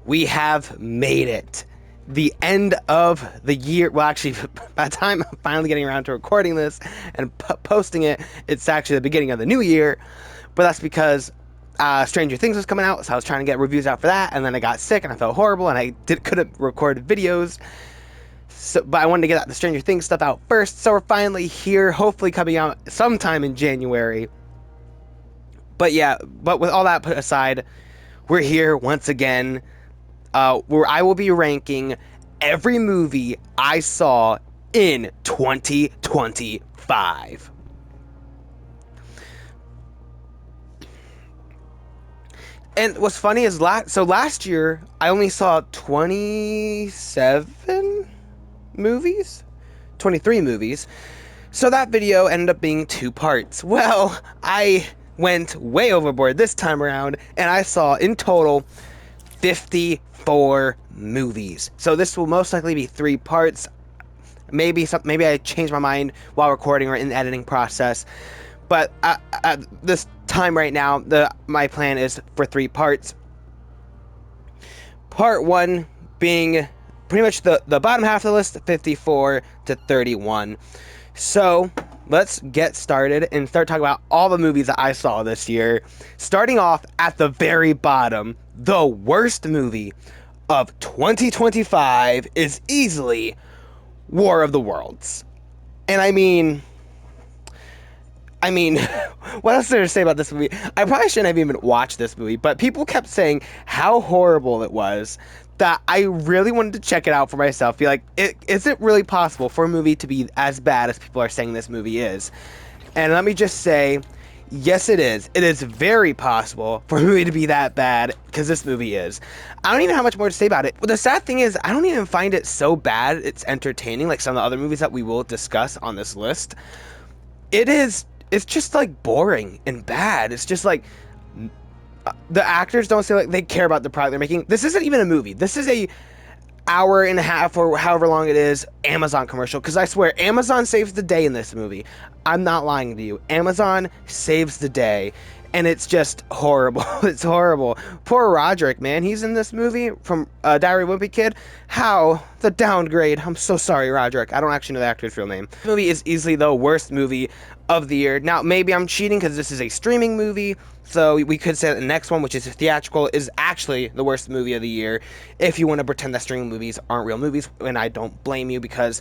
we have made it. The end of the year. Well, actually, by the time I'm finally getting around to recording this and posting it, it's actually the beginning of the new year. But that's because Stranger Things was coming out, so I was trying to get reviews out for that, and then I got sick and I felt horrible, and I couldn't record videos. So, but I wanted to get the Stranger Things stuff out first, so we're finally here, hopefully coming out sometime in January. But yeah, but with all that put aside, we're here once again, where I will be ranking every movie I saw in 2025. And what's funny is last year I only saw 27 movies, 23 movies. So that video ended up being 2 parts. Well, I went way overboard this time around, and I saw in total 54 movies. So this will most likely be 3 parts. Maybe I changed my mind while recording or in the editing process. But at this time right now, my plan is for 3 parts. Part 1 being pretty much the bottom half of the list, 54 to 31. So let's get started and start talking about all the movies that I saw this year. Starting off at the very bottom, the worst movie of 2025 is easily War of the Worlds. And I mean, what else is there to say about this movie? I probably shouldn't have even watched this movie, but people kept saying how horrible it was that I really wanted to check it out for myself. Be like, is it really possible for a movie to be as bad as people are saying this movie is? And let me just say, yes, it is. It is very possible for a movie to be that bad, because this movie is. I don't even have much more to say about it. But the sad thing is, I don't even find it so bad it's entertaining, like some of the other movies that we will discuss on this list. It's just like boring and bad. It's just like the actors don't seem like they care about the product they're making. This isn't even a movie. This is a hour and a half or however long it is Amazon commercial, because I swear Amazon saves the day in this movie. I'm not lying to you. Amazon saves the day, and it's just horrible. It's horrible. Poor Roderick, man. He's in this movie from Diary of a Wimpy Kid. How the downgrade. I'm so sorry, Roderick. I don't actually know the actor's real name. This movie is easily the worst movie of the year. Now, maybe I'm cheating because this is a streaming movie, so we could say that the next one, which is theatrical, is actually the worst movie of the year, if you want to pretend that streaming movies aren't real movies, and I don't blame you, because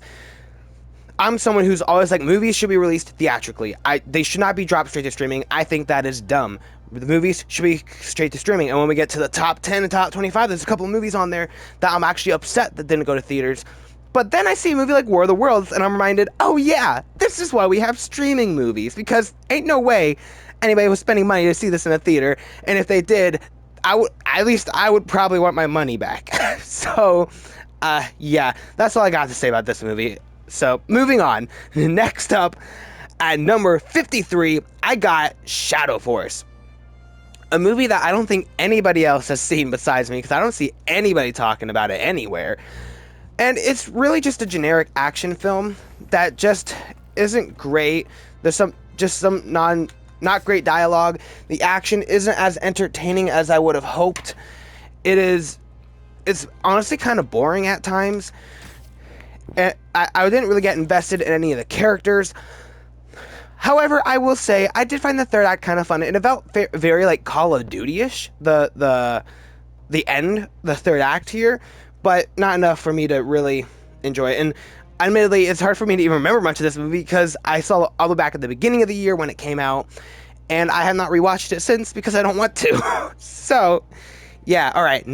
I'm someone who's always like, movies should be released theatrically. They should not be dropped straight to streaming. I think that is dumb. The movies should be straight to streaming, and when we get to the top 10 and top 25, there's a couple of movies on there that I'm actually upset that didn't go to theaters. But then I see a movie like War of the Worlds, and I'm reminded, oh yeah, this is why we have streaming movies, because ain't no way anybody was spending money to see this in a theater, and if they did, I would probably want my money back. So, yeah, that's all I got to say about this movie. So, moving on. Next up, at number 53, I got Shadow Force. A movie that I don't think anybody else has seen besides me, because I don't see anybody talking about it anywhere. And it's really just a generic action film that just isn't great. There's some not great dialogue. The action isn't as entertaining as I would have hoped. It's honestly kind of boring at times. And I didn't really get invested in any of the characters. However, I will say I did find the third act kind of fun, and it felt very like Call of Duty-ish. The third act here, but not enough for me to really enjoy it. And admittedly, it's hard for me to even remember much of this movie because I saw all the back at the beginning of the year when it came out, and I have not rewatched it since because I don't want to. So, yeah, all right.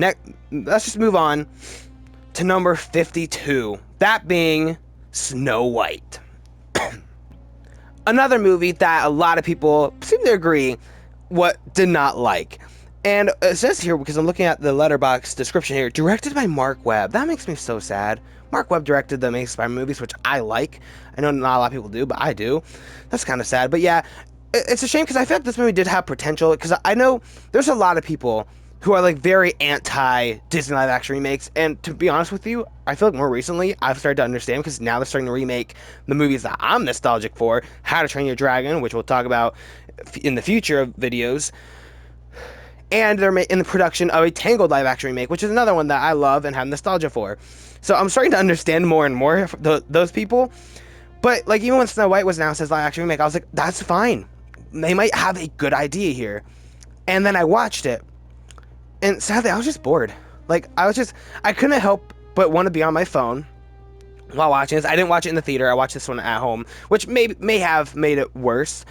Let's just move on to number 52. That being Snow White. Another movie that a lot of people seem to agree did not like. And it says here, because I'm looking at the Letterboxd description here, directed by Mark Webb. That makes me so sad. Mark Webb directed the Amazing Spider-Man movies, which I like. I know not a lot of people do, but I do. That's kind of sad. But yeah, it's a shame because I feel like this movie did have potential. Because I know there's a lot of people who are like very anti-Disney live action remakes. And to be honest with you, I feel like more recently I've started to understand, because now they're starting to remake the movies that I'm nostalgic for. How to Train Your Dragon, which we'll talk about in the future of videos. and they're in the production of a Tangled live action remake, which is another one that I love and have nostalgia for. So I'm starting to understand more and more those people. But like, even when Snow White was announced as live action remake, I was like, that's fine. They might have a good idea here. And then I watched it, and sadly, I was just bored. Like, I couldn't help but want to be on my phone while watching this. I didn't watch it in the theater. I watched this one at home, which may have made it worse.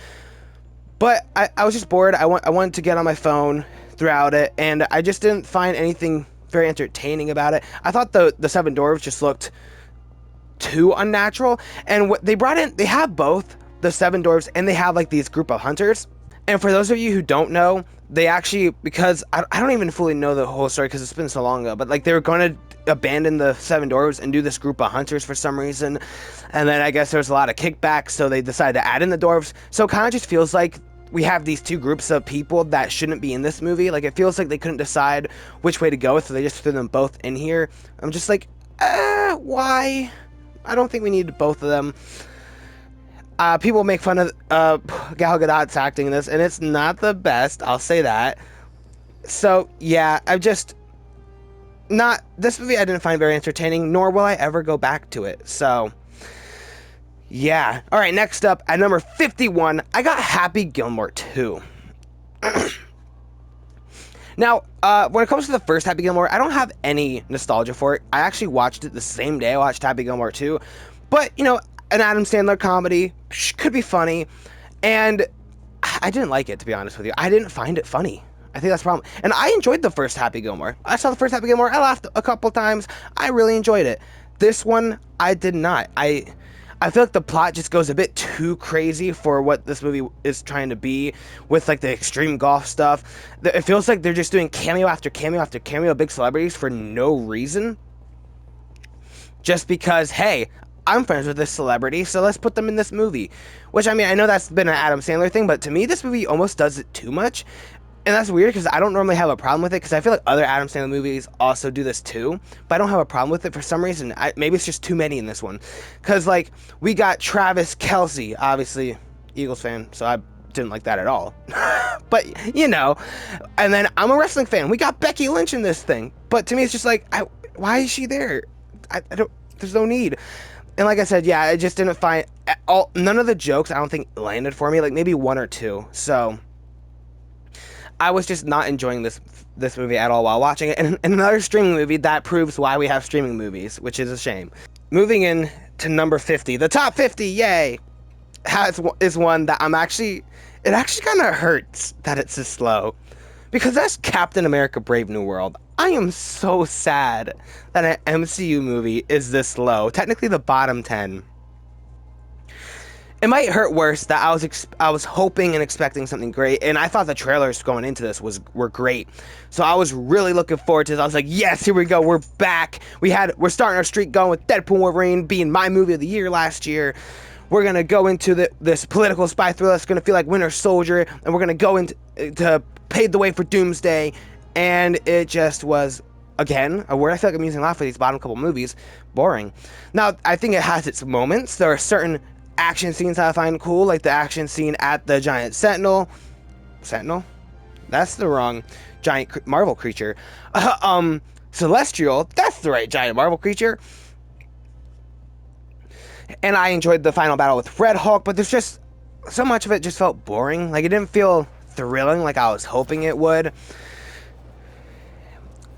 But I was just bored. I wanted to get on my phone throughout it, and I just didn't find anything very entertaining about it. I thought the Seven Dwarves just looked too unnatural, and what they brought in, they have both the Seven Dwarves and they have like these group of hunters. And for those of you who don't know, they actually, because I don't even fully know the whole story because it's been so long ago, but like, they were going to abandon the Seven Dwarves and do this group of hunters for some reason, and then I guess there was a lot of kickbacks, so they decided to add in the dwarves. So it kind of just feels like we have these two groups of people that shouldn't be in this movie. Like, it feels like they couldn't decide which way to go with, so they just threw them both in here. I'm just like, why? I don't think we need both of them. People make fun of Gal Gadot's acting in this, and it's not the best, I'll say that. So yeah, this movie I didn't find very entertaining, nor will I ever go back to it. So yeah. All right, next up at number 51, I got Happy Gilmore 2. Now, when it comes to the first Happy Gilmore, I don't have any nostalgia for it. I actually watched it the same day I watched Happy Gilmore 2. But, you know, an Adam Sandler comedy could be funny. And I didn't like it, to be honest with you. I didn't find it funny. I think that's the problem. And I enjoyed the first Happy Gilmore. I saw the first Happy Gilmore. I laughed a couple times. I really enjoyed it. This one, I did not. I feel like the plot just goes a bit too crazy for what this movie is trying to be, with like the extreme golf stuff. It feels like they're just doing cameo after cameo after cameo of big celebrities for no reason. Just because, hey, I'm friends with this celebrity, so let's put them in this movie. Which, I mean, I know that's been an Adam Sandler thing, but to me, this movie almost does it too much. And that's weird because I don't normally have a problem with it, because I feel like other Adam Sandler movies also do this too, but I don't have a problem with it for some reason. Maybe it's just too many in this one. Because, like, we got Travis Kelce, obviously Eagles fan, so I didn't like that at all. But, you know, and then I'm a wrestling fan. We got Becky Lynch in this thing. But to me, it's just like, why is she there? I don't, there's no need. And like I said, yeah, I just didn't find, none of the jokes I don't think landed for me, like maybe one or two. So I was just not enjoying this movie at all while watching it. And another streaming movie that proves why we have streaming movies, which is a shame. Moving in to number 50, the top 50, yay, is one that it actually kind of hurts that it's this slow. Because that's Captain America Brave New World. I am so sad that an MCU movie is this low. Technically the bottom 10. It might hurt worse that I was hoping and expecting something great, and I thought the trailers going into this were great. So I was really looking forward to this. I was like, yes, here we go, we're back. We're starting our streak going with Deadpool and Wolverine being my movie of the year last year. We're gonna go into this political spy thriller that's gonna feel like Winter Soldier, and we're gonna go into to pave the way for Doomsday. And it just was, again, a word I feel like I'm using a lot for these bottom couple movies, boring. Now, I think it has its moments. There are certain action scenes I find cool, like the action scene at the giant Sentinel. Sentinel? That's the wrong giant Marvel creature. Celestial, that's the right giant Marvel creature. And I enjoyed the final battle with Red Hulk, but there's just, so much of it just felt boring. Like, it didn't feel thrilling like I was hoping it would.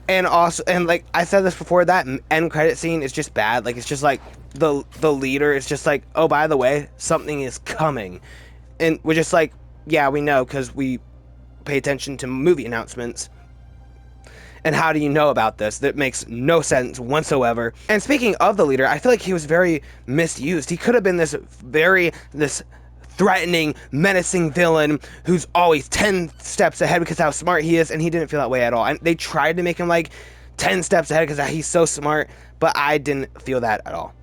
And also, and like I said this before, that end credit scene is just bad. Like, it's just like the leader is just like, oh, by the way, something is coming. And we're just like, yeah, we know because we pay attention to movie announcements. And how do you know about this? That makes no sense whatsoever. And speaking of the leader, I feel like he was very misused. He could have been this threatening, menacing villain who's always 10 steps ahead because of how smart he is, and he didn't feel that way at all. And they tried to make him like 10 steps ahead because he's so smart, but I didn't feel that at all.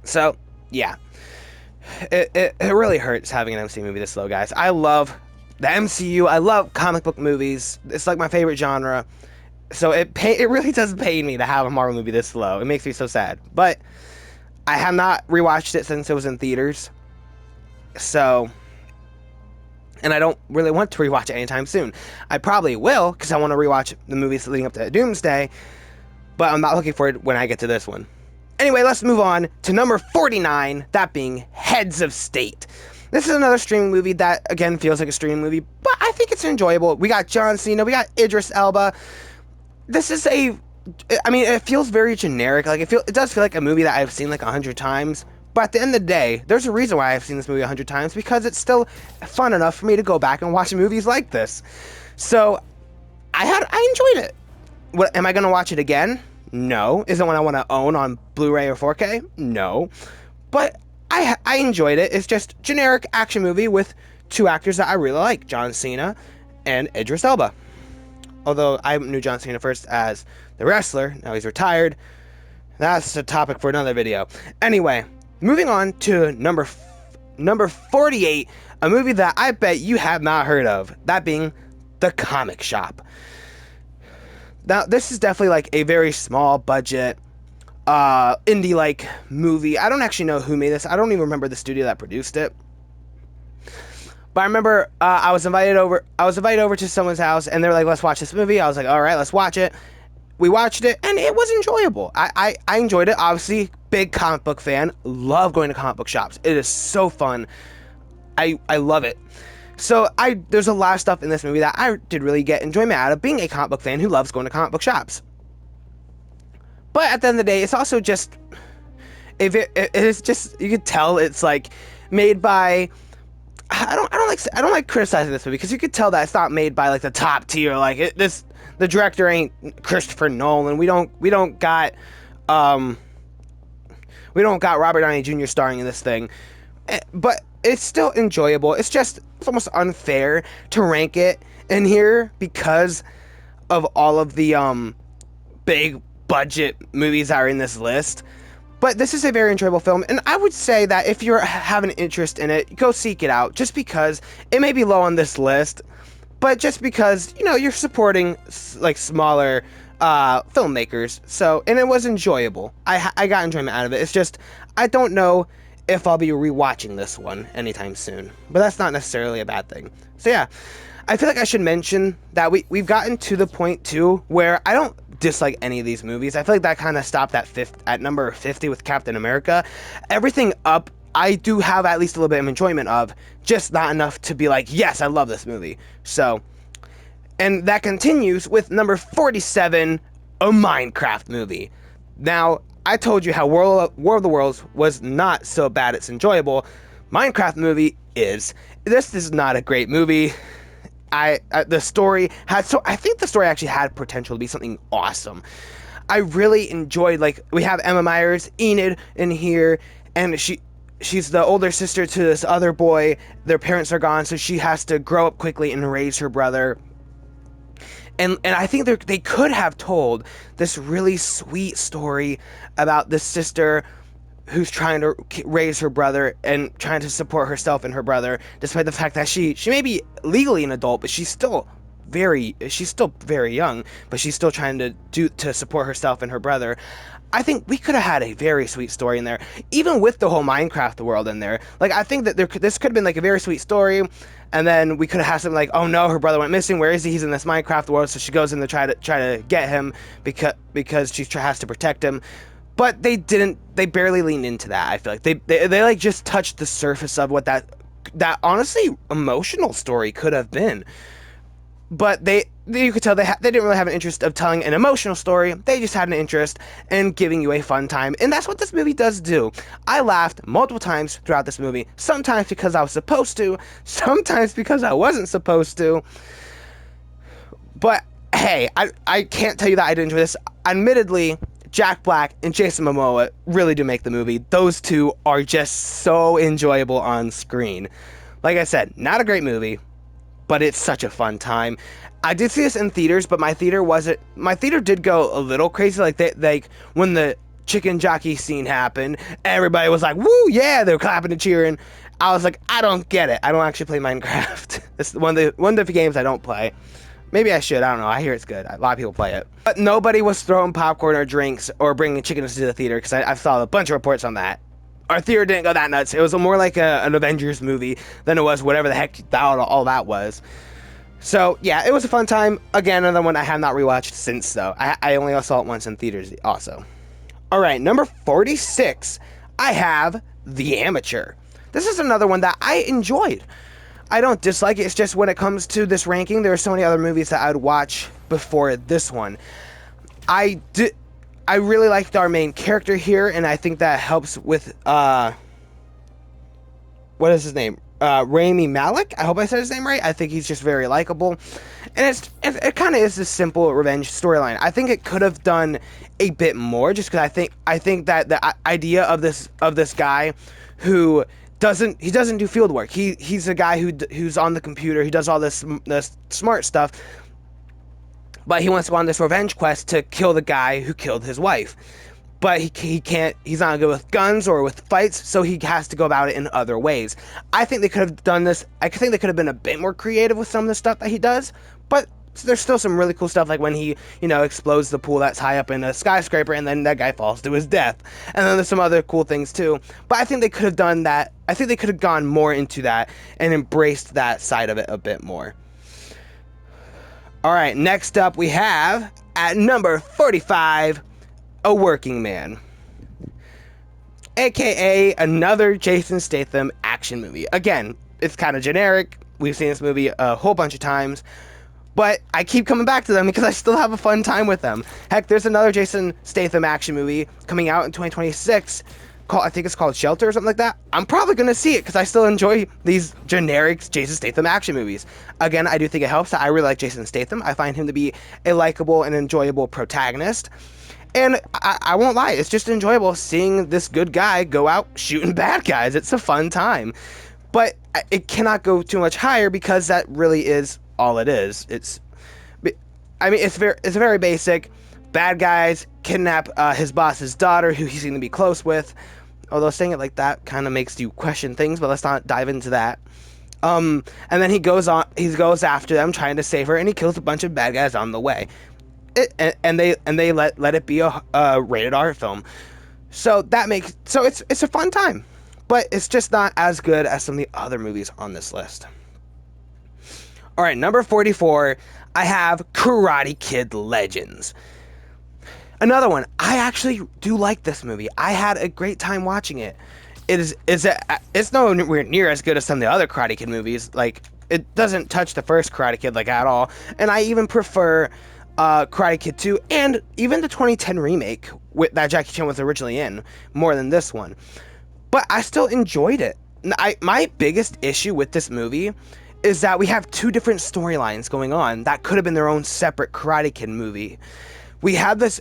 So, yeah. It really hurts having an MCU movie this slow, guys. I love the MCU. I love comic book movies. It's like my favorite genre. So it really does pain me to have a Marvel movie this slow. It makes me so sad. But I have not rewatched it since it was in theaters. So and I don't really want to rewatch it anytime soon. I probably will, because I want to rewatch the movies leading up to Doomsday, but I'm not looking forward when I get to this one. Anyway, let's move on to number 49, that being Heads of State. This is another streaming movie that, again, feels like a streaming movie, but I think it's enjoyable. We got John Cena, we got Idris Elba. This is it feels very generic. Like, it does feel like a movie that I've seen like 100 times. But at the end of the day, there's a reason why I've seen this movie 100 times, because it's still fun enough for me to go back and watch movies like this. So, I enjoyed it. What, am I going to watch it again? No. Is it one I want to own on Blu-ray or 4K? No. But I enjoyed it. It's just generic action movie with two actors that I really like, John Cena and Idris Elba. Although I knew John Cena first as the wrestler, now he's retired. That's a topic for another video. Anyway, moving on to number 48, a movie that I bet you have not heard of, that being The Comic Shop. Now, this is definitely like a very small budget, indie-like movie. I don't actually know who made this. I don't even remember the studio that produced it. But I remember I was invited over to someone's house, and they were like, let's watch this movie. I was like, all right, let's watch it. We watched it, and it was enjoyable. I enjoyed it. Obviously, big comic book fan. Love going to comic book shops. It is so fun. I love it. So there's a lot of stuff in this movie that I did really get enjoyment out of, being a comic book fan who loves going to comic book shops. But at the end of the day, it's also just, it's just, you could tell it's like made by, I don't like criticizing this movie, because you could tell that it's not made by like the top tier. Like the director ain't Christopher Nolan. We don't got Robert Downey Jr. starring in this thing, but it's still enjoyable. It's almost unfair to rank it in here because of all of the big budget movies that are in this list. But this is a very enjoyable film, and I would say that if you have an interest in it, go seek it out, just because it may be low on this list, but just because, you know, you're supporting like smaller filmmakers. So, and it was enjoyable. I got enjoyment out of it. It's just, I don't know if I'll be rewatching this one anytime soon, but that's not necessarily a bad thing. So yeah, I feel like I should mention that we've gotten to the point too where I don't dislike any of these movies. I feel like that kind of stopped at number 50 with Captain America. Everything up, I do have at least a little bit of enjoyment of, just not enough to be like, yes, I love this movie. So, and that continues with number 47, a Minecraft movie. Now, I told you how War of the Worlds was not so bad, it's enjoyable. Minecraft movie is. This is not a great movie. The story had, I think the story actually had potential to be something awesome. I really enjoyed, like, we have Emma Myers, Enid in here, and she's the older sister to this other boy. Their parents are gone, so she has to grow up quickly and raise her brother. And I think they could have told this really sweet story about this sister who's trying to raise her brother and trying to support herself and her brother, despite the fact that she may be legally an adult, but she's still very young, but she's still trying to support herself and her brother. I think we could have had a very sweet story in there, even with the whole Minecraft world in there. Like, I think that this could have been like a very sweet story, and then we could have had something like, oh no, her brother went missing. Where is he? He's in this Minecraft world, so she goes in to try to get him because she has to protect him. But they didn't. They barely leaned into that. I feel like they like just touched the surface of what that honestly emotional story could have been. But you could tell they didn't really have an interest of telling an emotional story. They just had an interest in giving you a fun time, and that's what this movie does do. I laughed multiple times throughout this movie. Sometimes because I was supposed to, sometimes because I wasn't supposed to. But hey, I can't tell you that I didn't enjoy this. Admittedly, Jack Black and Jason Momoa really do make the movie. Those two are just so enjoyable on screen. Like I said, not a great movie, but it's such a fun time. I did see this in theaters, but my theater did go a little crazy. Like when the chicken jockey scene happened, everybody was like, woo, yeah, they were clapping and cheering. I was like, I don't get it. I don't actually play Minecraft. It's one of the games I don't play. Maybe I should. I don't know. I hear it's good. A lot of people play it. But nobody was throwing popcorn or drinks or bringing chickens to the theater, because I saw a bunch of reports on that. our theater didn't go that nuts. It was more like an Avengers movie than it was whatever the heck all that was. So yeah, it was a fun time. Again, another one I have not rewatched since though. I only saw it once in theaters also. All right, number 46, I have The Amateur. This is another one that I enjoyed. I don't dislike it. It's just when it comes to this ranking, there are so many other movies that I would watch before this one. I really liked our main character here, and I think that helps with what is his name? Rami Malek. I hope I said his name right. I think he's just very likable, and it kind of is this simple revenge storyline. I think it could have done a bit more, just because I think that the idea of this guy who doesn't do field work. He's a guy who's on the computer. He does all this smart stuff, but he wants to go on this revenge quest to kill the guy who killed his wife. But he can't. He's not good with guns or with fights, so he has to go about it in other ways. I think they could have done this. I think they could have been a bit more creative with some of the stuff that he does, but there's still some really cool stuff, like when he, explodes the pool that's high up in a skyscraper, and then that guy falls to his death. And then there's some other cool things too. But I think they could have done that. I think they could have gone more into that and embraced that side of it a bit more. All right, next up we have, at number 45, A Working Man, aka another Jason Statham action movie. Again, it's kind of generic. We've seen this movie a whole bunch of times, but I keep coming back to them because I still have a fun time with them. Heck, there's another Jason Statham action movie coming out in 2026 I think it's called Shelter or something like that. I'm probably going to see it because I still enjoy these generic Jason Statham action movies. Again, I do think it helps that I really like Jason Statham. I find him to be a likable and enjoyable protagonist. And I won't lie, it's just enjoyable seeing this good guy go out shooting bad guys. It's a fun time. But it cannot go too much higher because that really is all it is. It's very basic. Bad guys kidnap his boss's daughter, who he seems to be close with. Although saying it like that kind of makes you question things, but let's not dive into that. And then he goes after them, trying to save her, and he kills a bunch of bad guys on the way. And they let it be a rated R film. So it's a fun time, but it's just not as good as some of the other movies on this list. All right, number 44, I have Karate Kid Legends. Another one. I actually do like this movie. I had a great time watching it. It's nowhere near as good as some of the other Karate Kid movies. Like, it doesn't touch the first Karate Kid like at all. And I even prefer Karate Kid 2 and even the 2010 remake that Jackie Chan was originally in more than this one. But I still enjoyed it. My biggest issue with this movie is that we have two different storylines going on that could have been their own separate Karate Kid movie. We have this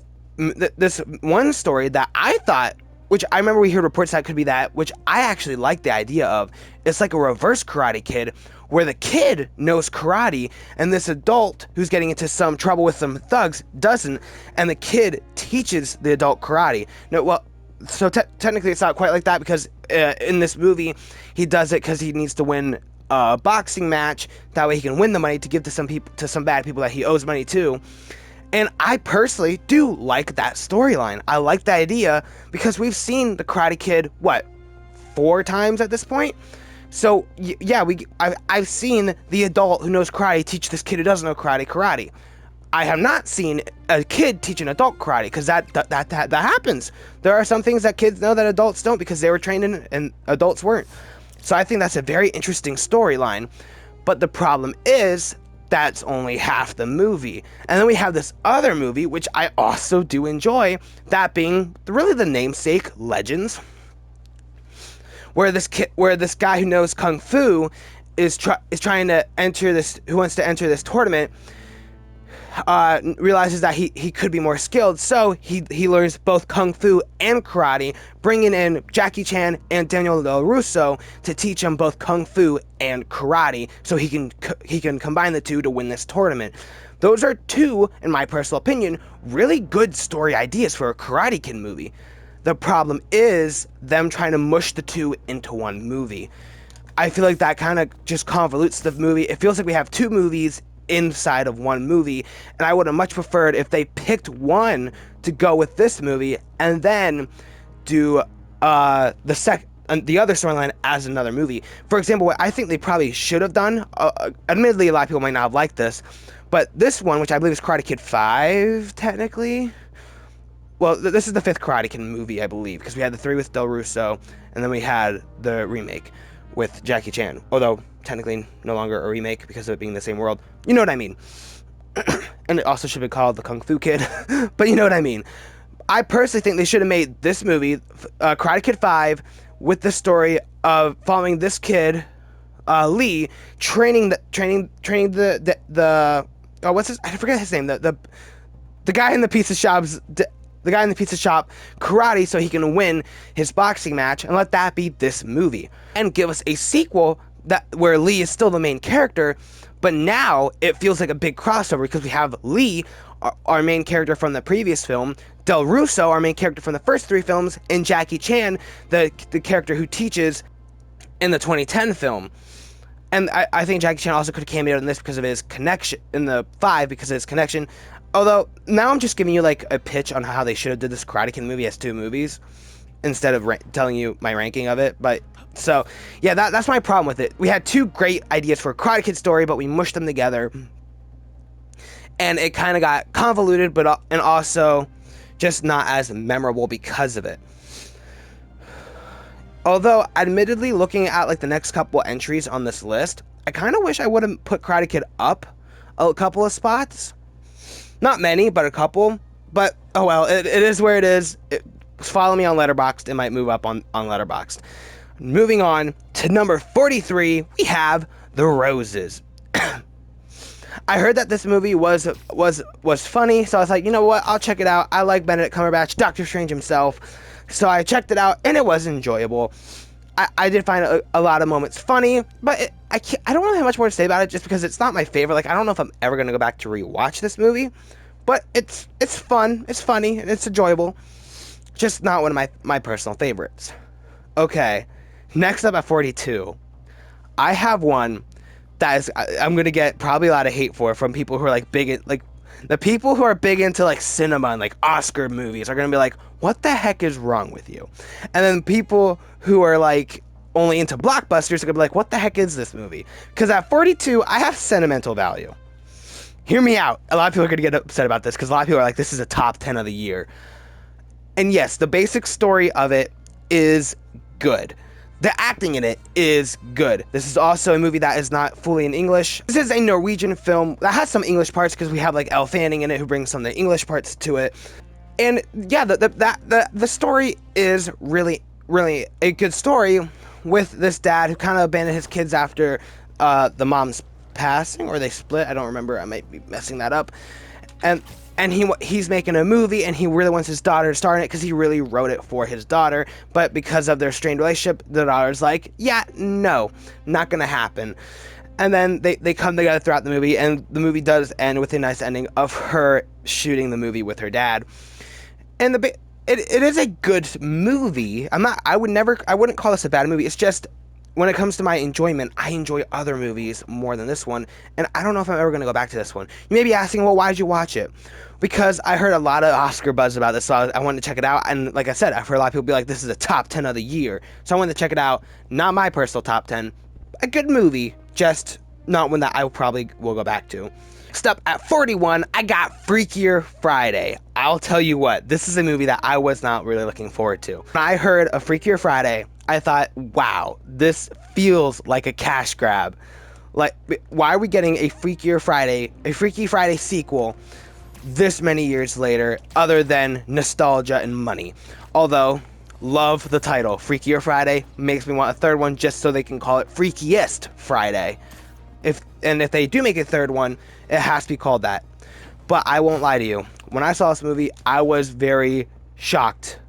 one story that I thought, which I remember we heard reports that could be that, which I actually like the idea of. It's like a reverse Karate Kid, where the kid knows karate, and this adult who's getting into some trouble with some thugs doesn't, and the kid teaches the adult karate. No, well, so technically it's not quite like that, because in this movie, he does it because he needs to win a boxing match. That way he can win the money to give to some bad people that he owes money to. And I personally do like that storyline. I like the idea because we've seen the Karate Kid, 4 times at this point? So, yeah, I've seen the adult who knows karate teach this kid who doesn't know karate. I have not seen a kid teach an adult karate, because that happens. There are some things that kids know that adults don't because they were trained in and adults weren't. So I think that's a very interesting storyline. But the problem is, that's only half the movie. And then we have this other movie, which I also do enjoy, that being really the namesake, Legends, where this guy who knows kung fu is trying to enter this, who wants to enter this tournament, realizes that he could be more skilled, so he learns both kung fu and karate, bringing in Jackie Chan and Daniel LaRusso to teach him both kung fu and karate, so he can combine the two to win this tournament. Those are two, in my personal opinion, really good story ideas for a Karate Kid movie. The problem is them trying to mush the two into one movie. I feel like that kind of just convolutes the movie. It feels like we have two movies inside of one movie, and I would have much preferred if they picked one to go with this movie and then do the other storyline as another movie. For example, what I think they probably should have done, admittedly a lot of people might not have liked this, but this one, which I believe is Karate Kid 5, technically. Well, this is the 5th Karate Kid movie, I believe, because we had the 3 with Del Russo, and then we had the remake with Jackie Chan, although technically no longer a remake because of it being the same world. You know what I mean. And it also should be called the Kung Fu Kid, but you know what I mean. I personally think they should have made this movie, Karate Kid 5, with the story of following this kid, Lee, training the oh, what's his, I forget his name, the guy in the pizza shop's, the guy in the pizza shop karate, so he can win his boxing match, and let that be this movie, and give us a sequel where Lee is still the main character, but now it feels like a big crossover because we have Lee, our main character from the previous film, Del Russo, our main character from the first 3 films, and Jackie Chan, the character who teaches in the 2010 film. And I think Jackie Chan also could have cameoed in this because of his connection, in the 5 because of his connection. Although, now I'm just giving you like a pitch on how they should have did this Karate Kid movie as 2 movies, instead of telling you my ranking of it. But, so, yeah, that's my problem with it. We had 2 great ideas for a Karate Kid story, but we mushed them together. And it kind of got convoluted, and also just not as memorable because of it. Although, admittedly, looking at like the next couple entries on this list, I kind of wish I would have put Karate Kid up a couple of spots. Not many, but a couple. But, oh well, it is where it is. Follow me on Letterboxd. It might move up on Letterboxd. Moving on to number 43, we have The Roses. I heard that this movie was funny, so I was like, you know what, I'll check it out. I like Benedict Cumberbatch, Doctor Strange himself, so I checked it out, and it was enjoyable. I did find a lot of moments funny, but I don't really have much more to say about it, just because it's not my favorite. Like, I don't know if I'm ever going to go back to rewatch this movie, but it's fun, it's funny, and it's enjoyable. Just not one of my personal favorites. Okay, next up at 42, I have one that is, I'm gonna get probably a lot of hate from people who are like the people who are big into like cinema and like Oscar movies are gonna be like, what the heck is wrong with you? And then people who are like only into blockbusters are gonna be like, what the heck is this movie? Because at 42, I have sentimental value. Hear me out. A lot of people are gonna get upset about this because a lot of people are like, this is a top 10 of the year. And yes, the basic story of it is good. The acting in it is good. This is also a movie that is not fully in English. This is a Norwegian film that has some English parts because we have like Elle Fanning in it who brings some of the English parts to it. And yeah, the story is really, really a good story with this dad who kind of abandoned his kids after the mom's passing, or they split. I don't remember. I might be messing that up. And he's making a movie, and he really wants his daughter to star in it because he really wrote it for his daughter. But because of their strained relationship, the daughter's like, yeah, no, not going to happen. And then they come together throughout the movie, and the movie does end with a nice ending of her shooting the movie with her dad. And it is a good movie. I wouldn't call this a bad movie. It's just, when it comes to my enjoyment, I enjoy other movies more than this one, and I don't know if I'm ever going to go back to this one. You may be asking, well, why did you watch it? Because I heard a lot of Oscar buzz about this, so I wanted to check it out, and like I said, I've heard a lot of people be like, this is a top 10 of the year, so I wanted to check it out. Not my personal top 10. A good movie, just not one that I probably will go back to. Next up, at 41, I got Freakier Friday. I'll tell you what, this is a movie that I was not really looking forward to. When I heard of Freakier Friday, I thought, wow, this feels like a cash grab. Like, why are we getting a Freaky Friday sequel this many years later, other than nostalgia and money? Although, love the title, Freakier Friday, makes me want a third one just so they can call it Freakiest Friday. If they do make a third one, it has to be called that. But I won't lie to you, when I saw this movie, I was very shocked.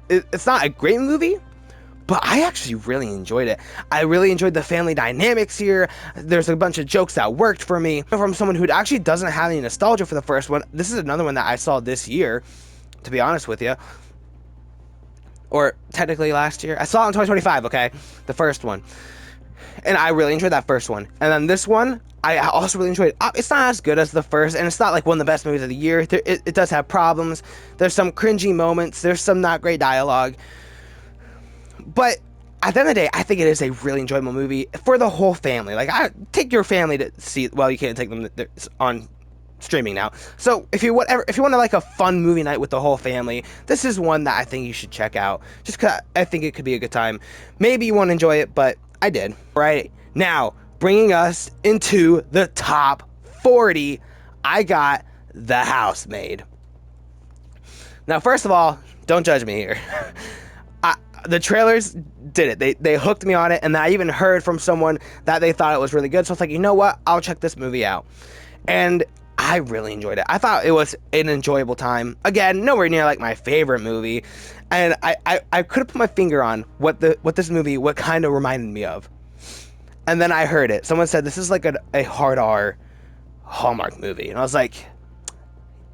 It's not a great movie, but I actually really enjoyed it. I really enjoyed the family dynamics here. There's a bunch of jokes that worked for me. From someone who actually doesn't have any nostalgia for the first one, this is another one that I saw this year, to be honest with you. Or technically last year. I saw it in 2025, okay? The first one. And I really enjoyed that first one. And then this one, I also really enjoyed. It's not as good as the first, and it's not like one of the best movies of the year. It does have problems. There's some cringy moments. There's some not great dialogue. But at the end of the day, I think it is a really enjoyable movie for the whole family. Like, I take your family to see. Well, you can't take them on streaming now. So if you want to like a fun movie night with the whole family, this is one that I think you should check out. Just because I think it could be a good time. Maybe you won't enjoy it, but I did. Right now, bringing us into the top 40, I got The Housemaid. Now, first of all, don't judge me here. The trailers did it. They hooked me on it, and I even heard from someone that they thought it was really good. So I was like, you know what? I'll check this movie out. And I really enjoyed it. I thought it was an enjoyable time. Again, nowhere near like my favorite movie. And I could have put my finger on what this movie kind of reminded me of. And then I heard it. Someone said this is like a hard R Hallmark movie. And I was like,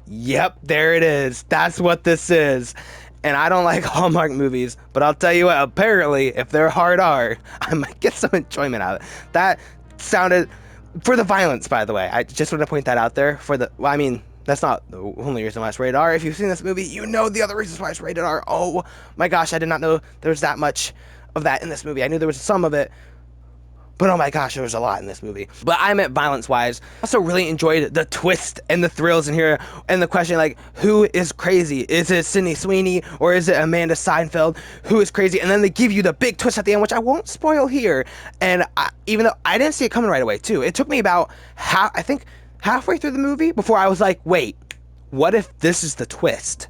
yep, there it is. That's what this is. And I don't like Hallmark movies, but I'll tell you what, apparently, if they're hard R, I might get some enjoyment out of it. That sounded, for the violence, by the way, I just want to point that out there. Well, I mean, that's not the only reason why it's rated R. If you've seen this movie, you know the other reasons why it's rated R. Oh my gosh, I did not know there was that much of that in this movie. I knew there was some of it, but oh my gosh, there was a lot in this movie. But I meant violence-wise. I also really enjoyed the twist and the thrills in here. And the question, like, who is crazy? Is it Sydney Sweeney or is it Amanda Seinfeld? Who is crazy? And then they give you the big twist at the end, which I won't spoil here. And even though I didn't see it coming right away, too. It took me about, halfway through the movie before I was like, wait, what if this is the twist?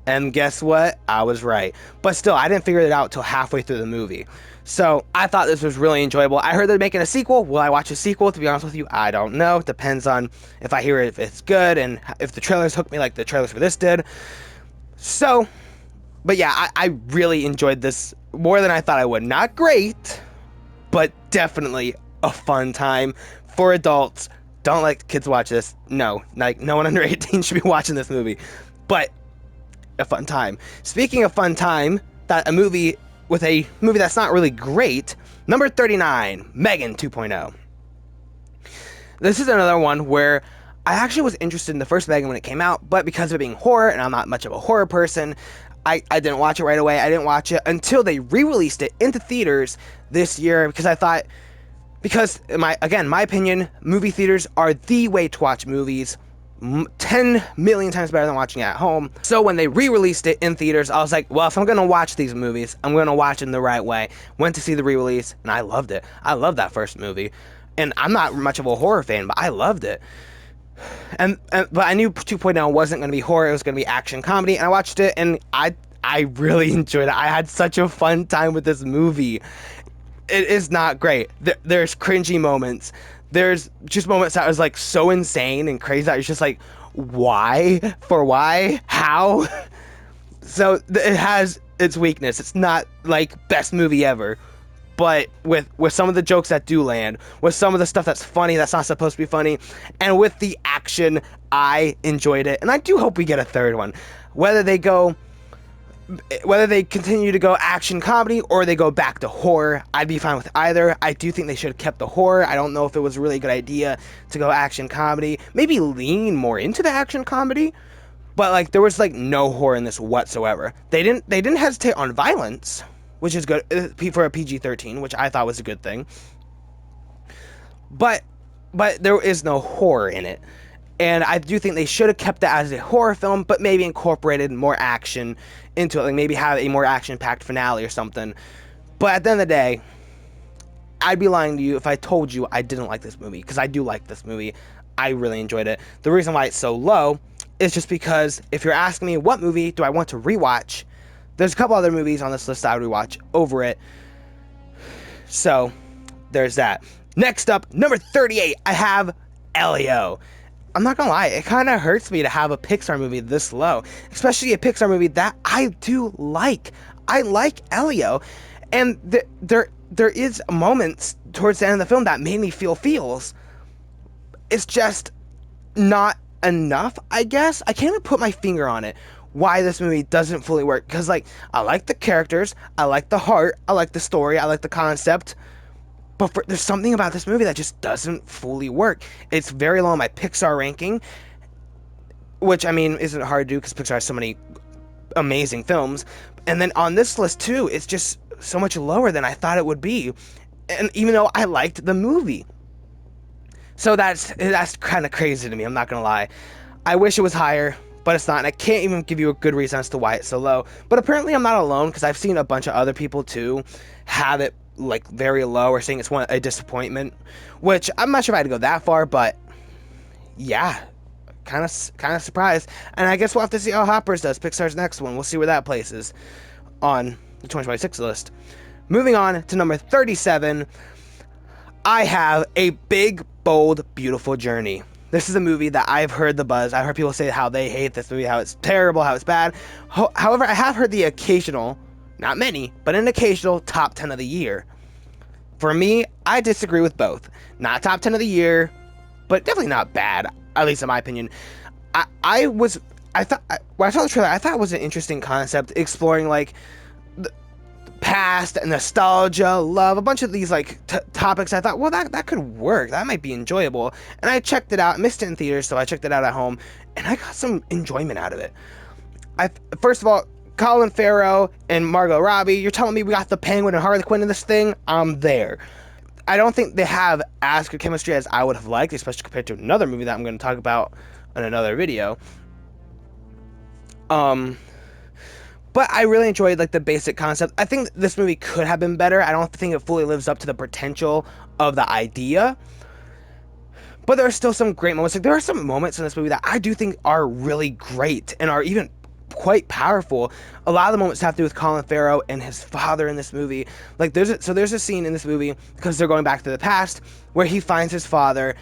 And guess what? I was right. But still, I didn't figure it out till halfway through the movie. So I thought this was really enjoyable. I heard they're making a sequel. Will I watch a sequel? To be honest with you, I don't know. It depends on if I hear if it's good and if the trailers hook me like the trailers for this did. So, but yeah, I really enjoyed this more than I thought I would. Not great, but definitely a fun time for adults. Don't let kids watch this. No, like no one under 18 should be watching this movie. But a fun time. Speaking of fun time, that a movie that's not really great, number 39, Megan 2.0. This is another one where I actually was interested in the first Megan when it came out, but because of it being horror, and I'm not much of a horror person, I didn't watch it right away. I didn't watch it until they re-released it into theaters this year, because my opinion, movie theaters are the way to watch movies. 10 million times better than watching it at home. So when they re-released it in theaters, I was like, well, if I'm gonna watch these movies, I'm gonna watch them the right way. Went to see the re-release, and I loved it. I loved that first movie, and I'm not much of a horror fan, but I loved it. But I knew 2.0 wasn't gonna be horror; it was gonna be action comedy, and I watched it, and I really enjoyed it. I had such a fun time with this movie. It is not great. There's cringy moments. There's just moments that was like so insane and crazy that it's just like, why? For why? How? So it has its weakness. It's not like best movie ever, but with some of the jokes that do land, with some of the stuff that's funny that's not supposed to be funny, and with the action, I enjoyed it. And I do hope we get a third one. Whether they continue to go action comedy or they go back to horror, I'd be fine with either. I do think they should have kept the horror. I don't know if it was a really good idea to go action comedy. Maybe lean more into the action comedy, but like there was like no horror in this whatsoever. They didn't hesitate on violence, which is good for a PG-13, which I thought was a good thing. But there is no horror in it. And I do think they should have kept that as a horror film, but maybe incorporated more action into it. Like maybe have a more action-packed finale or something. But at the end of the day, I'd be lying to you if I told you I didn't like this movie. Because I do like this movie. I really enjoyed it. The reason why it's so low is just because if you're asking me what movie do I want to rewatch, there's a couple other movies on this list that I would rewatch over it. So, there's that. Next up, number 38, I have Elio. I'm not gonna lie, it kind of hurts me to have a Pixar movie this low, especially a Pixar movie that I do like. I like Elio, and there is moments towards the end of the film that made me feel feels. It's just not enough, I guess. I can't even put my finger on it why this movie doesn't fully work, because like I like the characters, I like the heart, I like the story, I like the concept. But there's something about this movie that just doesn't fully work. It's very low on my Pixar ranking, which, I mean, isn't hard to do because Pixar has so many amazing films. And then on this list, too, it's just so much lower than I thought it would be, and even though I liked the movie. So that's kind of crazy to me. I'm not gonna lie. I wish it was higher, but it's not. And I can't even give you a good reason as to why it's so low. But apparently, I'm not alone because I've seen a bunch of other people too have it like very low or saying it's a disappointment. Which I'm not sure if I had to go that far, but yeah, kind of surprised. And I guess we'll have to see how Hoppers does, Pixar's next one. We'll see where that places on the 2026 list. Moving on to number 37, I have A Big, Bold, Beautiful Journey. This is a movie that I've heard the buzz. I've heard people say how they hate this movie, how it's terrible, how it's bad. However, I have heard the occasional, not many, but an occasional top 10 of the year. For me, I disagree with both. Not top 10 of the year, but definitely not bad, at least in my opinion. When I saw the trailer, I thought it was an interesting concept, exploring like the past, nostalgia, love, a bunch of these like topics. I thought, well, that could work. That might be enjoyable. And I checked it out. Missed it in theaters, so I checked it out at home, and I got some enjoyment out of it. First of all, Colin Farrell and Margot Robbie. You're telling me we got the Penguin and Harley Quinn in this thing? I'm there. I don't think they have as good chemistry as I would have liked, especially compared to another movie that I'm going to talk about in another video. But I really enjoyed like the basic concept. I think this movie could have been better. I don't think it fully lives up to the potential of the idea. But there are still some great moments. Like, there are some moments in this movie that I do think are really great and are even quite powerful. A lot of the moments have to do with Colin Farrell and his father in this movie. Like there's a scene in this movie, because they're going back to the past, where he finds his father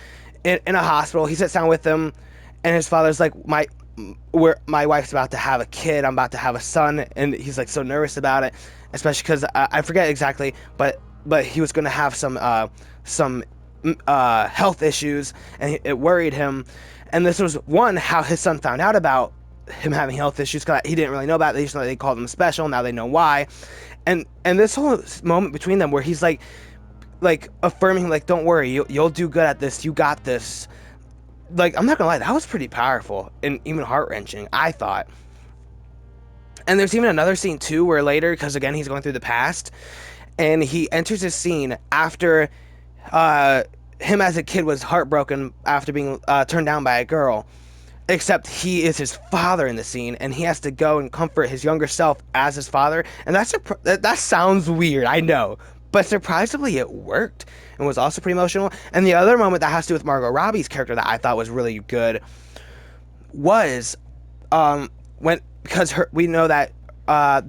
in a hospital. He sits down with him, and his father's like, my wife's about to have a kid. I'm about to have a son, and he's like so nervous about it, especially because I forget exactly, but he was going to have some health issues, and it worried him. And this was one how his son found out about him having health issues, because he didn't really know about it. They just know they called him special. Now they know why. And this whole moment between them where he's like affirming, like, don't worry, you'll do good at this, you got this. Like, I'm not gonna lie, that was pretty powerful and even heart-wrenching, I thought. And there's even another scene too where later, because again he's going through the past, and he enters a scene after him as a kid was heartbroken after being turned down by a girl. Except he is his father in the scene, and he has to go and comfort his younger self as his father. And that sounds weird, I know, but surprisingly it worked and was also pretty emotional. And the other moment that has to do with Margot Robbie's character that I thought was really good was we know that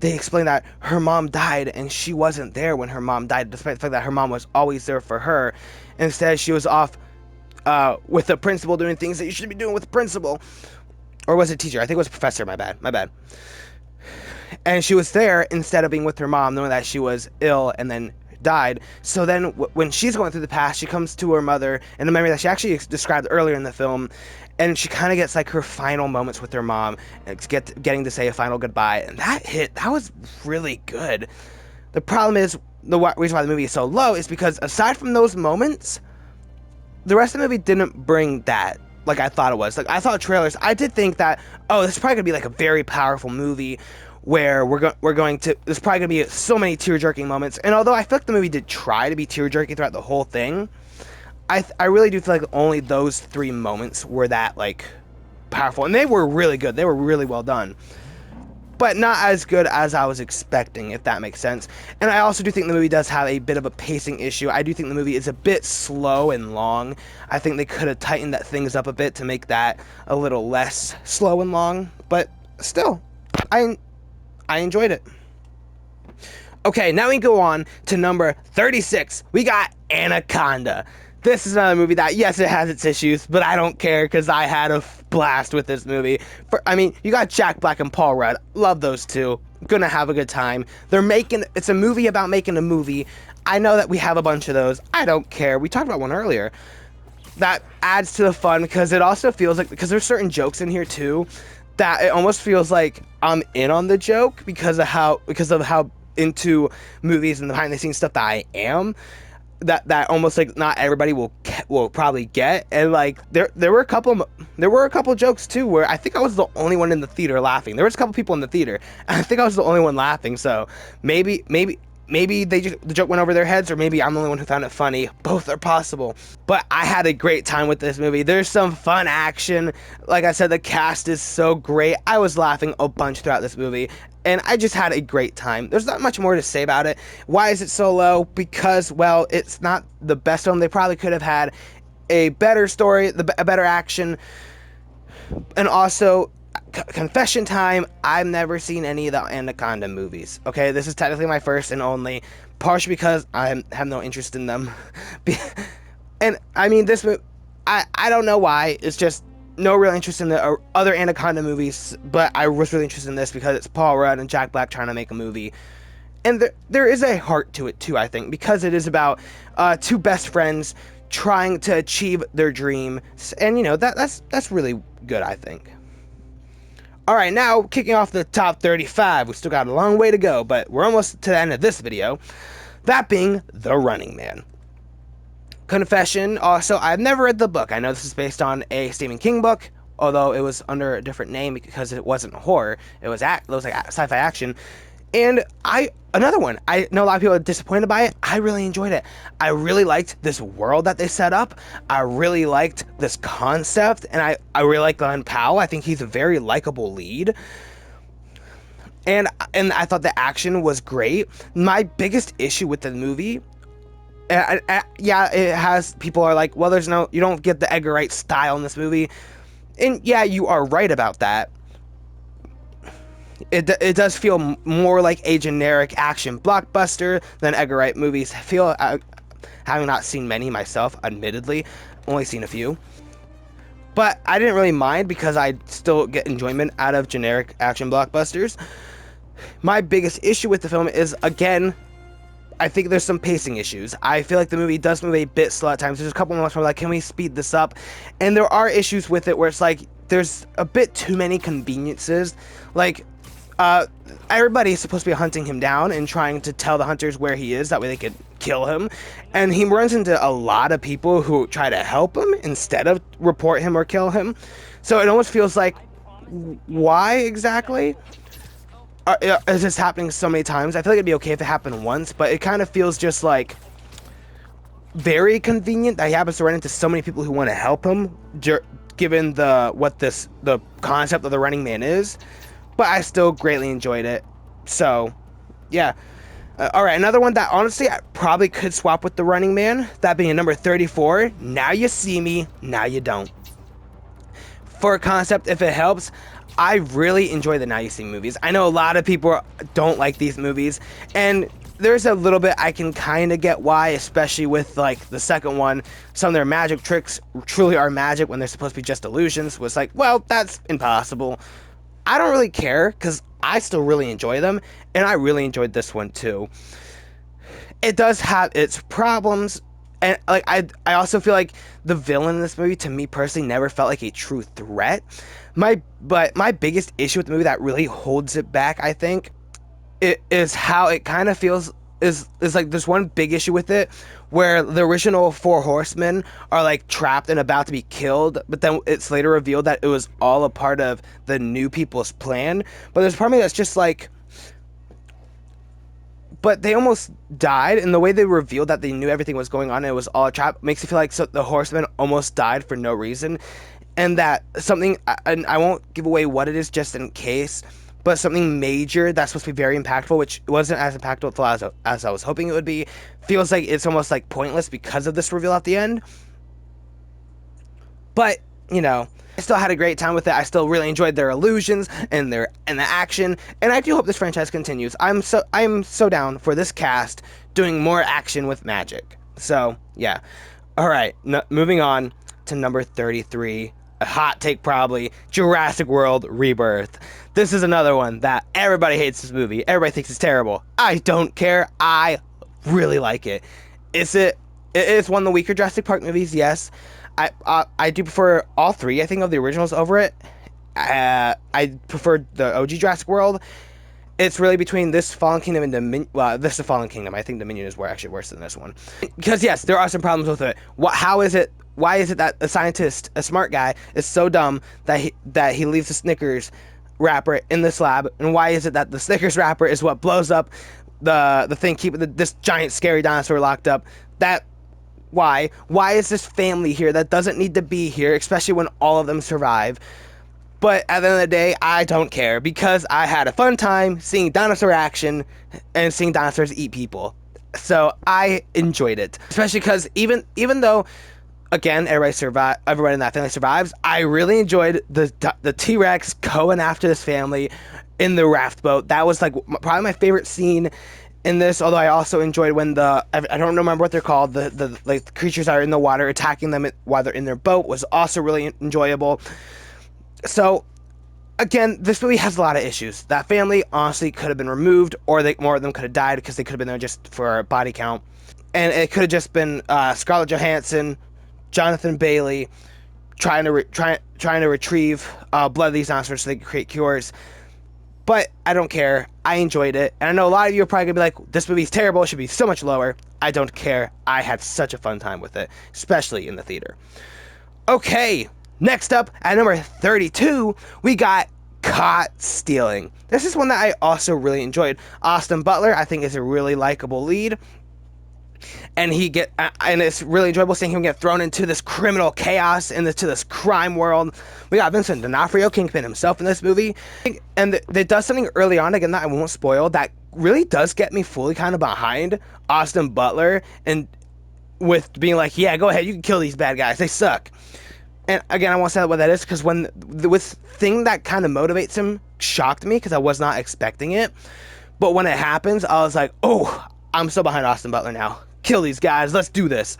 they explained that her mom died, and she wasn't there when her mom died, despite the fact that her mom was always there for her. Instead, she was off with the principal doing things that you should be doing with the principal. Or was it teacher? I think it was professor, my bad. And she was there instead of being with her mom, knowing that she was ill and then died. So then when she's going through the past, she comes to her mother in a memory that she actually described earlier in the film, and she kind of gets like her final moments with her mom, and getting to say a final goodbye. And that was really good. The problem is, the reason why the movie is so low is because aside from those moments, the rest of the movie didn't bring that like I thought it was. Like, I saw trailers, I did think that, oh, this is probably gonna be like a very powerful movie where there's probably gonna be so many tear-jerking moments. And although I feel like the movie did try to be tear-jerking throughout the whole thing, I really do feel like only those 3 moments were that like powerful, and they were really good. They were really well done, but not as good as I was expecting, if that makes sense. And I also do think the movie does have a bit of a pacing issue. I do think the movie is a bit slow and long. I think they could have tightened things up a bit to make that a little less slow and long, but still, I enjoyed it. Okay, now we go on to number 36. We got Anaconda. This is another movie that, yes, it has its issues, but I don't care because I had a blast with this movie. You got Jack Black and Paul Rudd. Love those two. Gonna have a good time. It's a movie about making a movie. I know that we have a bunch of those. I don't care. We talked about one earlier. That adds to the fun because it also feels like, because there's certain jokes in here too, that it almost feels like I'm in on the joke because of how into movies and behind the scenes stuff that I am. That almost like not everybody will probably get. And like there were a couple jokes too where I think I was the only one in the theater laughing. There was a couple people in the theater, and I think I was the only one laughing. So maybe maybe the joke went over their heads, or maybe I'm the only one who found it funny. Both are possible. But I had a great time with this movie. There's some fun action. Like I said, the cast is so great. I was laughing a bunch throughout this movie, and I just had a great time. There's not much more to say about it. Why is it so low? Because, well, it's not the best film. They probably could have had a better story, a better action, and also, confession time, I've never seen any of the Anaconda movies. Okay, this is technically my first and only, partially because I have no interest in them. And I mean, this movie, I don't know why. It's just no real interest in the other Anaconda movies, but I was really interested in this because it's Paul Rudd and Jack Black trying to make a movie. And there is a heart to it too, I think, because it is about two best friends trying to achieve their dream, and you know that's really good, I think. All right, now kicking off the top 35. We still got a long way to go, but we're almost to the end of this video. That being The Running Man. Confession, also, I've never read the book. I know this is based on a Stephen King book, although it was under a different name because it wasn't horror. It was like sci-fi action. And another one, I know a lot of people are disappointed by it. I really enjoyed it. I really liked this world that they set up. I really liked this concept, and I really like Glenn Powell. I think he's a very likable lead. And I thought the action was great. My biggest issue with the movie, yeah, it has, people are like, well, you don't get the Edgar Wright style in this movie. And yeah, you are right about that. It does feel more like a generic action blockbuster than Edgar Wright movies feel, having not seen many myself, admittedly, only seen a few. But I didn't really mind because I still get enjoyment out of generic action blockbusters. My biggest issue with the film is, again, I think there's some pacing issues. I feel like the movie does move a bit slow at times. There's a couple moments where I'm like, can we speed this up? And there are issues with it where it's like, there's a bit too many conveniences. Like, everybody's supposed to be hunting him down and trying to tell the hunters where he is, that way they could kill him. And he runs into a lot of people who try to help him instead of report him or kill him. So it almost feels like, why exactly? Is this happening so many times? I feel like it'd be okay if it happened once, but it kind of feels just like very convenient that he happens to run into so many people who want to help him, given the concept of the Running Man is. But I still greatly enjoyed it. So, yeah. Alright, another one that honestly I probably could swap with The Running Man. That being number 34. Now You See Me, Now You Don't. For a concept, if it helps, I really enjoy the Now You See Me movies. I know a lot of people don't like these movies. And there's a little bit I can kind of get why, especially with like the second one. Some of their magic tricks truly are magic when they're supposed to be just illusions. Was like, well, that's impossible. I don't really care because I still really enjoy them, and I really enjoyed this one too. It does have its problems, and like I also feel like the villain in this movie, to me personally, never felt like a true threat. But my biggest issue with the movie that really holds it back, I think, it is how it kind of feels. Is like there's one big issue with it where the original four horsemen are like trapped and about to be killed, but then it's later revealed that it was all a part of the new people's plan. But there's part of me that's just like, but they almost died, and the way they revealed that they knew everything was going on and it was all a trap makes you feel like the horsemen almost died for no reason, and that something, and I won't give away what it is just in case, but something major that's supposed to be very impactful, which wasn't as impactful as I was hoping it would be, feels like it's almost like pointless because of this reveal at the end. But, you know, I still had a great time with it. I still really enjoyed their illusions and the action, and I do hope this franchise continues. I'm so down for this cast doing more action with magic. So, yeah. All right, moving on to number 33. A hot take probably, Jurassic World Rebirth. This is another one that everybody hates this movie. Everybody thinks it's terrible. I don't care. I really like it. It's one of the weaker Jurassic Park movies, yes. I do prefer all three, I think, of the originals over it. I prefer the OG Jurassic World. It's really between this Fallen Kingdom and Dominion. Well, this is the Fallen Kingdom. I think Dominion is actually worse than this one. Because, yes, there are some problems with it. Why is it that a scientist, a smart guy, is so dumb that he leaves the Snickers wrapper in this lab? And why is it that the Snickers wrapper is what blows up the thing keeping this giant scary dinosaur locked up. That why is this family here that doesn't need to be here, especially when all of them survive? But at the end of the day, I don't care, because I had a fun time seeing dinosaur action and seeing dinosaurs eat people. So I enjoyed it, especially because even though, again, everybody in that family survives, I really enjoyed the T-Rex going after this family in the raft boat. That was like probably my favorite scene in this. Although I also enjoyed when I don't remember what they're called, the like creatures that are in the water attacking them while they're in their boat was also really enjoyable. So again, this movie has a lot of issues. That family honestly could have been removed, or more of them could have died because they could have been there just for a body count, and it could have just been Scarlett Johansson, Jonathan Bailey trying to retrieve blood of these dinosaurs so they can create cures. But I don't care. I enjoyed it. And I know a lot of you are probably going to be like, this movie's terrible. It should be so much lower. I don't care. I had such a fun time with it, especially in the theater. Okay, next up at number 32, we got Caught Stealing. This is one that I also really enjoyed. Austin Butler, I think, is a really likable lead. And it's really enjoyable seeing him get thrown into this criminal chaos and into this crime world. We got Vincent D'Onofrio, Kingpin himself, in this movie, and they does something early on, again, that I won't spoil, that really does get me fully kind of behind Austin Butler, and with being like, yeah, go ahead, you can kill these bad guys, they suck. And again, I won't say what that is, because when the thing that kind of motivates him shocked me, because I was not expecting it. But when it happens, I was like, oh, I'm so behind Austin Butler now. Kill these guys, let's do this.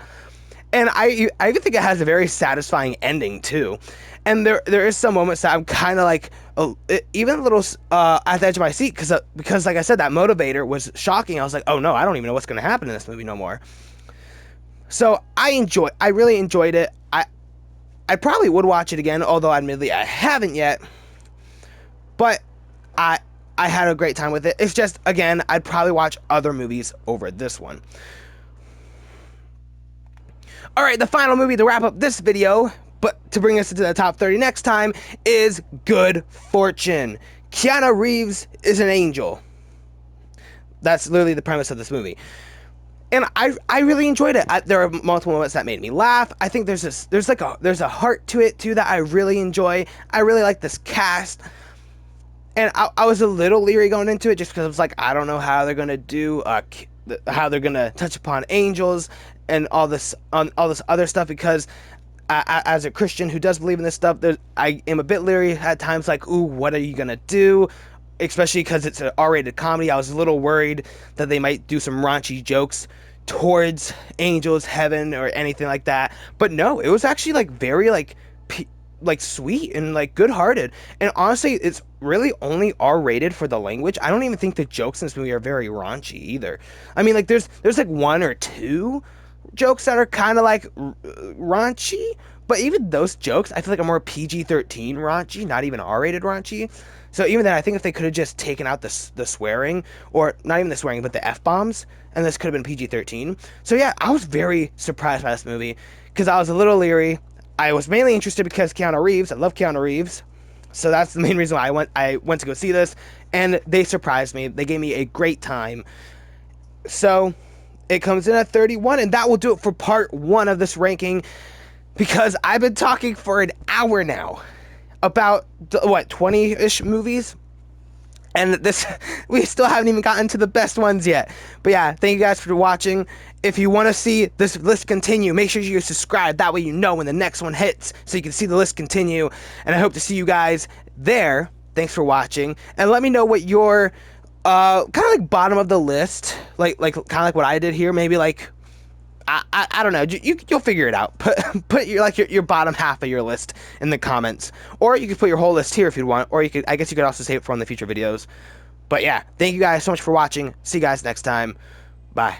And I even think it has a very satisfying ending too. And there is some moments that I'm kind of like, even a little at the edge of my seat, because like I said, that motivator was shocking. I was like, oh no, I don't even know what's going to happen in this movie no more. So I really enjoyed it. I probably would watch it again, although admittedly I haven't yet. But I had a great time with it. It's just, again, I'd probably watch other movies over this one. Alright, the final movie to wrap up this video, but to bring us into the top 30 next time, is Good Fortune. Keanu Reeves is an angel. That's literally the premise of this movie. And I really enjoyed it. There are multiple moments that made me laugh. I think there's a heart to it too that I really enjoy. I really like this cast. And I was a little leery going into it, just because I was like, I don't know how they're gonna do how they're gonna touch upon angels and all this other stuff, because as a Christian who does believe in this stuff, I am a bit leery at times, like, ooh, what are you gonna do? Especially because it's an R-rated comedy. I was a little worried that they might do some raunchy jokes towards angels, heaven, or anything like that. But no, it was actually like very like sweet and like good-hearted. And honestly, it's really only R-rated for the language. I don't even think the jokes in this movie are very raunchy either. I mean, like there's like one or two jokes that are kind of like raunchy, but even those jokes I feel like are more PG-13 raunchy, not even R-rated raunchy. So even then, I think if they could have just taken out the swearing, or not even the swearing, but the F-bombs, and this could have been PG-13. So yeah, I was very surprised by this movie, because I was a little leery. I was mainly interested because Keanu Reeves. I love Keanu Reeves. So that's the main reason why I went to go see this, and they surprised me. They gave me a great time. So it comes in at 31, and that will do it for part 1 of this ranking, because I've been talking for an hour now about, what, 20-ish movies? And we still haven't even gotten to the best ones yet. But yeah, thank you guys for watching. If you want to see this list continue, make sure you subscribe. That way you know when the next one hits, so you can see the list continue. And I hope to see you guys there. Thanks for watching. And let me know what your, kind of like bottom of the list, like kind of like what I did here, maybe like, I don't know. You'll figure it out. Put your bottom half of your list in the comments, or you could put your whole list here if you want, or I guess you could also save it for one of the future videos. But yeah, thank you guys so much for watching. See you guys next time. Bye.